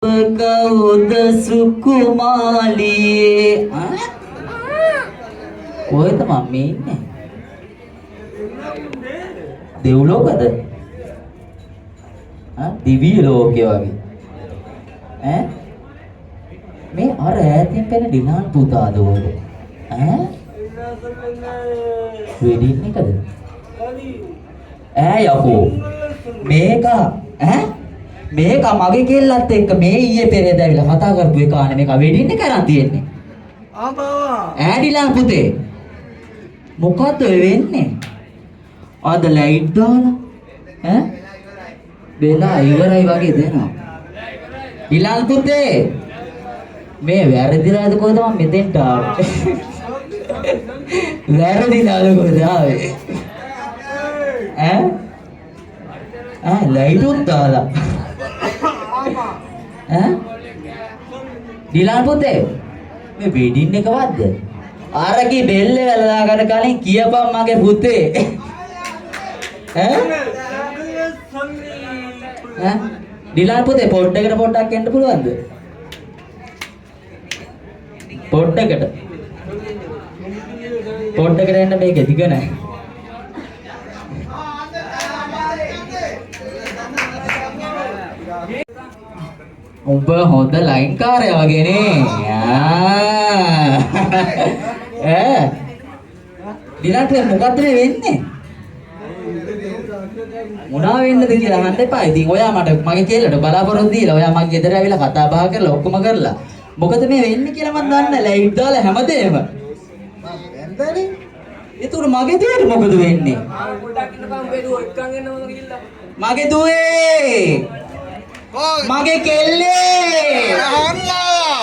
කවුද සුකුමාලියේ කොහෙද මම ඉන්නේ? දෙව්ලෝකද? දිව්‍ය ලෝකේ වගේ. මේ අර ඈතින් පෙන ඩිනාන් පුතාද ඔය? වෙඩින් එකද? යකෝ මේක මේක මගේ කෙල්ලත් එක්ක මේ ඊයේ පෙරේද ඇවිල්ලා කතා කරපු එකානේ මේක වෙඩින් එක කරන් තියෙන්නේ. ඩිලාන් පුතේ මොකද්ද වෙන්නේ? අද ලයිට් දාලා බෙලා ඉවරයි වගේ දෙනවා. ඩිලාන් පුතේ මේ වැරදිලාද කොහෙද මම මෙතෙන්ට ආවේ? වැරදිලාද කොහෙද ආවේ? ලයිට් උත් දාලා ඩිලාන් පුතේ මේ වෙඩින් එක වද්ද? ආරකි බෙල්ල වැලලා ගන්න කලින් කියපන් මගේ පුතේ. ඩිලාන් පුතේ පොඩ්ඩක් එන්න පුළුවන්ද? පොඩ්ඩකට එන්න මේක දිග නැහැ. උඹ හොඳ ලයින් කාරයා වගේනේ. ඩිලාන්ට මොකද්ද මේ වෙන්නේ? මොනවා වෙන්නද කියලා අහන්න එපා. ඉතින් ඔයා මගේ කෙල්ලට බලාපොරොත්තු දීලා ඔයා මගේ ගෙදර ඇවිල්ලා කතා බහ කරලා ඔක්කොම කරලා මොකද මේ වෙන්නේ කියලා මම දන්නේ නැහැ. ලයිට් දාලා හැමදේම. එන්දනේ. ඒතර මගේ දෙයට මොකද වෙන්නේ? පොඩ්ඩක් ඉන්නපන් බෙදුව එක්කන් එන්න මොකද කියලා. මගේ දුවේ. මගේ කෙල්ලේ. අම්මා.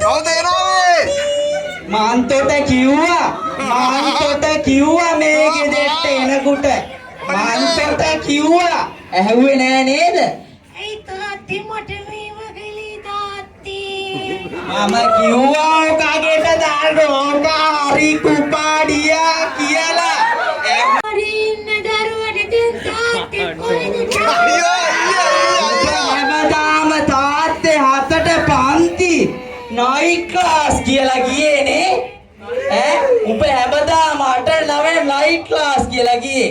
කවුද එනෝවේ? මාන්තොට කිව්වා මේ ගෙදරට එනකොට. මාන්තොට කිව්වා. ඇහුවේ නෑ නේද? ඒ තාත්ති මට මේව ගලී තාත්ති. මම කිව්වා ඔකගෙට දාන්න ඕක හරි කුපාඩියා කියලා. හරි ඉන්න දරුවට තාත්ති කොහෙද? හැමදාම තාත්තේ හතට පන්ති නයිට් ක්ලාස් කියලා ගියේ නේ. උඹ හැමදාම 8 9 නයිට් ක්ලාස් කියලා ගියේ.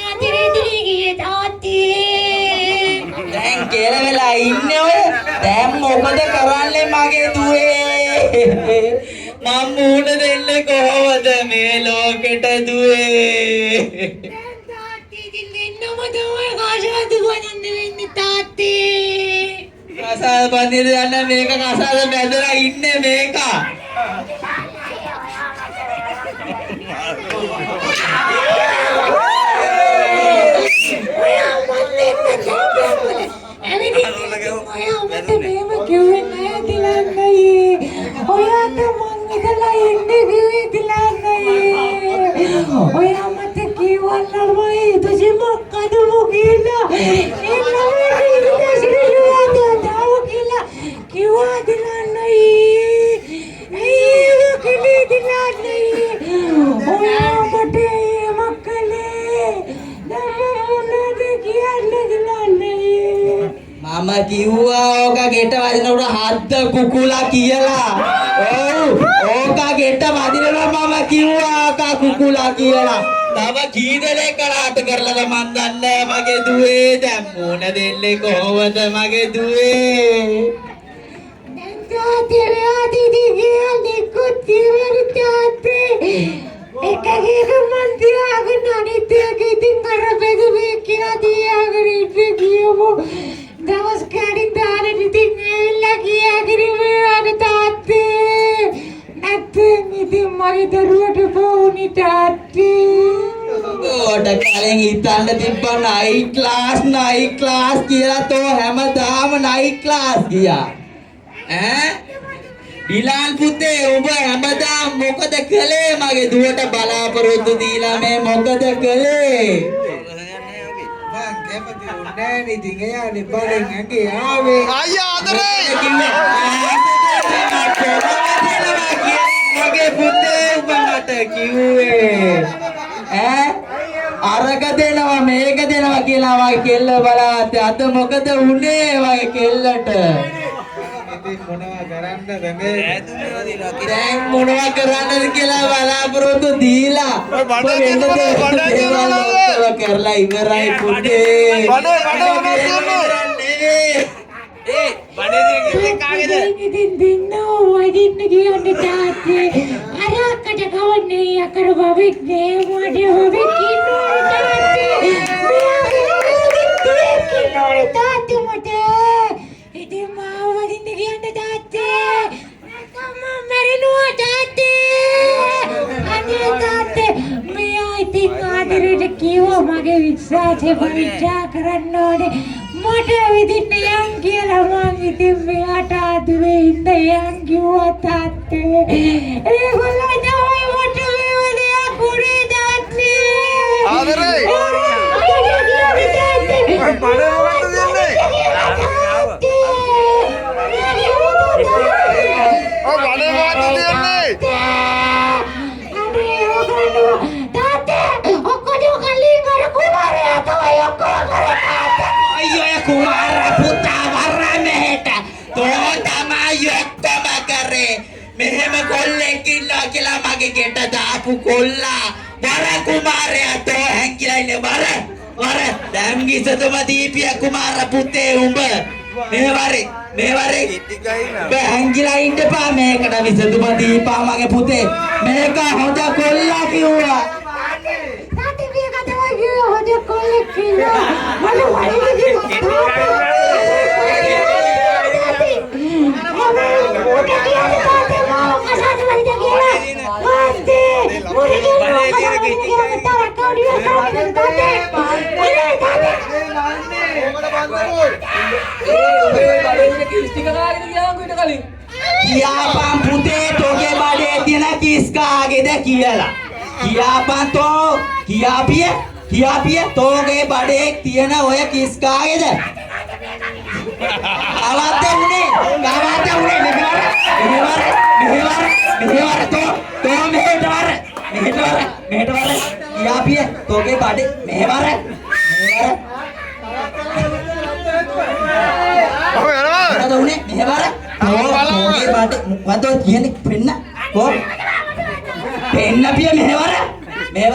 ආතිරේ ගියේ තාත්ති. දැන් කෙරවෙලා ඉන්නේ ඔය. දැන් මොකද කරන්නේ මගේ දුවේ? මම මුණ දෙන්නේ කොහොමද මේ ලෝකෙට දුවේ? දැන් තාත්ති දින්නෙන්නම තමයි කාශාද ගොනින්න වෙන්නේ තාත්ති. කසාද බඳින්න යන්න මේක කසාද බැඳලා ඉන්නේ මේක. ඔයා මට කිව්වල්ලා මම ඉතසි මොකද මොකීලා කිව්වා දිලන්නයි කිලි දිලන්නයි ඔයා මට මක්කලේ මොනවද කියන්නේ දිලන්නයි මම කිව්වා ඕක ගෙට වදිනකොට හද්ද කුකුලා කියලා. ඔව් ඕක ගෙට වදිනවා මම කිව්වා ඕක කුකුලා කියලා. තව කී දෙනෙක් කරාට කරලාද මන් දන්නේ මගේ දුවේ. දැන් මොන දෙන්නේ කොහොමද මගේ දුවේ? දැන් තාත්තේ ආදීදි කියන්නේ කොතිවරු තාත්තේ එකගේ මන් තියාගෙන අනිත් එක ඉතින් අර බෙදුවේ කියලා තියාගෙන ඉන්නේ කියමු. දවස් කඩින් දාන්න ඉතින් ඇවිල්ලා කියාගෙන මේ තාත්තේ නැත්නම් ඉතින් මගේ දරුවට පොුණි තාත්තේ. ඕට කලින් හිතන්න තිබ්බා නයිට් ක්ලාස් කියලා තෝ හැමදාම නයිට් ක්ලාස් ගියා. ඩිලාන් පුතේ ඔබ හැමදාම මොකද කළේ මගේ දුවට බලාපොරොත්තු දීලා මේ මොකද කළේ? ඉතින් එයානේ බලෙන් ඇගේ ආවේ අයියා අදරේ මගේ පුතේ ඔබ මට කිව්වේ ඈ අරක දෙනවා මේක දෙනවා කියලා වගේ කෙල්ල බලාත් අද මොකද උනේ වගේ කෙල්ලට ඉතින් මොනවා කරන්නද මේ? දැන් මොනවා කරන්නද කියලා බලාපොරොත්තු දීලා වෙන දේවල් ඔක්කොම කරලා ඉවරයි පුතේ ඉතින් දෙන්නෝ වදින්න කියන්නේ තාත්තේ අර අක්කට කවන්නේ අකර බබෙක් නේ මඩ බබෙක් ඉන්නවා තාත්තේ මෙයා තාත්තේ මට ඉතින් මාව වදින්න කියන්නේ තාත්තේ නැත්නම් මම මැරෙනවා තාත්තේ අනේ තාත්තේ මෙයා ඉතින් ආදරේට කිව්වා මගේ විශ්වාසය පරීක්ෂා කරන්න ඕනේ මට විදින්න යන් කියලා මං ඉතින් මෙයාට ආදරේ ඉන්න යන් කිව්වා තාත්තේ ඒගොල්ලෝ තමයි මට මේ දෙයක් උනේ තාත්තේ ආදරේ අයියෝ කුමාර පුතා වරා මෙහෙට තෝ තමයි ඔක්කොම කරේ මෙහෙම කොල්ලෙක් ඉන්නවා කියලා මගේ ගෙට දාපු කොල්ලා වර කුමාරයා තෝ හැංගිලා ඉන්නේ වර දැන් ගිසතුම දීපිය කුමාර පුතේ උඹ මේ වරේ හැංගිලා ඉන්නපා මේකට විසතුම දීපා මගේ පුතේ මේක හොඳ කොල්ලා කිව්වා කියාපන් පුතේ තෝගේ බඩේ තියෙන කිස් කාගේද කියලා කියාපන් තෝ කියාපිය තෝගේ බඩේ තියෙන ඔය කිස් කාගේද අවද්ද උනේ මෙහෙවර තෝ මෙහෙට වර කියාපිය තෝගේ බඩේ මෙහෙවර මොකද උනේ මෙහෙවර තෝගේ බඩේ මොකද කියන්නේ පෙන්න කො පෙන්න පිය මෙහෙවර මේ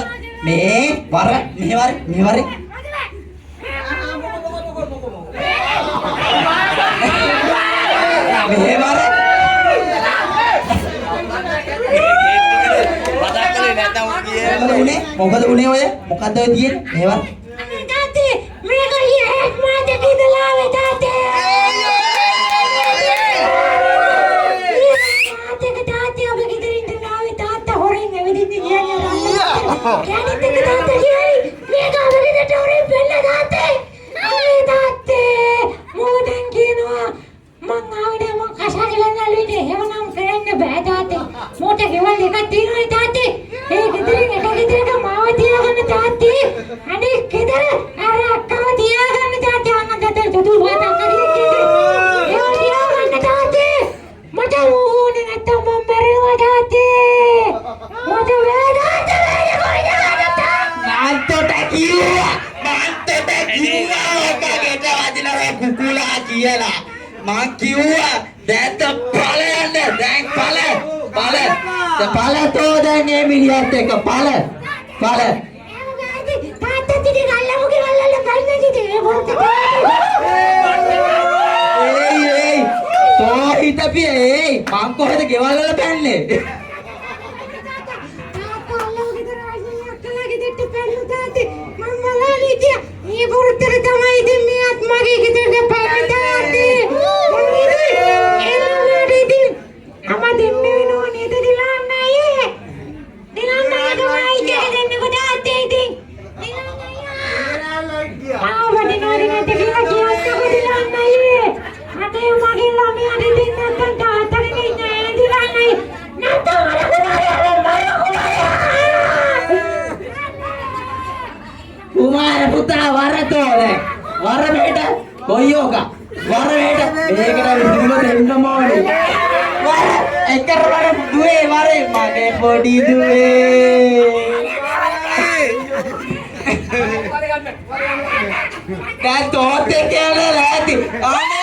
වර මෙහෙවර මෙහෙවර මොකද උනේ ඔය මොකද්ද ඔය තියෙන්නේ මෙහෙවර තාත්තේ මේක හියක් මාතේ ඉඳලා ආවේ තාත්තේ තාත්තේ ඔබ ගෙදර ඉඳලා ආවේ තාත්තා හොරෙන් ඇවිදින්න කියන්නේ කැනිත් එක තාත්තා කියයි මේක ඔබ ගෙදරට හොරෙන් බෙල්ල තාත්තේ අනේ තාත්තේ මොකෙන් කියනවා මං ආවේ මං කෂාය ගන්නලු ඉන්නේ එහෙමනම් කරන්න බෑ තාත්තේ මොට ගෙවල් එකක් තියෙනවා තාත්තේ ඒ ගෙදරින් එක ගෙදරක මාව තියාගන්න තාත්තේ අනේ ගෙදර අර අක්කව තියාගන්න තාත්තේ අංගකට දුදු වාතක් කරගෙන ඒ තියාගන්න තාත්තේ මට ඕනේ නැත්තම් මම මැරෙනවා තාත්තේ මට වේදාන්ත මාන්තට කිව්වා ඔබට වදිනවා කුකුලා කියලා මං කිව්වා දැන් ඵලයන්ද දැන් ඵල තෝ දැන් මේ මිනිහත් එක්ක ඵල තාත්තා තිගේ ගල්ලමුගේ වල්ලල කල්නේ තිගේ මොකද ඒයි තෝ හිතපිය ඒයි මං කොහෙද ගෙවල් වල පැන්නේ තාත්තා අල්ලමුගේ දරාජිය අක්කලා ගෙදරට පැනලා තාත්තේ මම බලන්නේ ඉතියා මේ පුරුතර තමයි ඉතින් මෙයාත් මගේ ගෙදරට පැනලා තාත්තේ අම දෙන්න වෙනව නේද දිලන්න අයියේ දිලන්න අයියේ දෙන්නකො තාත්තේ ඉතින් දිලන්න අයියා ආවද නෝරි නැති කියලා කියන්නකො දිලන්න අයියේ අනේ මගේ ළමයාට දෙන්න නැත්නම් තාත්තගෙන් ඉන්නේ දිලන්න අයියේ නැත්නම් කුමාර පුතා වර තෝරේ වර මේට කොයියෝක වර මේට මේකට විසඳුම දෙන්න ඕනේ වර එකර වර දුවේ වරේ මගේ පොඩි දුවේ දැන් තෝත් එක්ක යනවා ලෑති. අනේ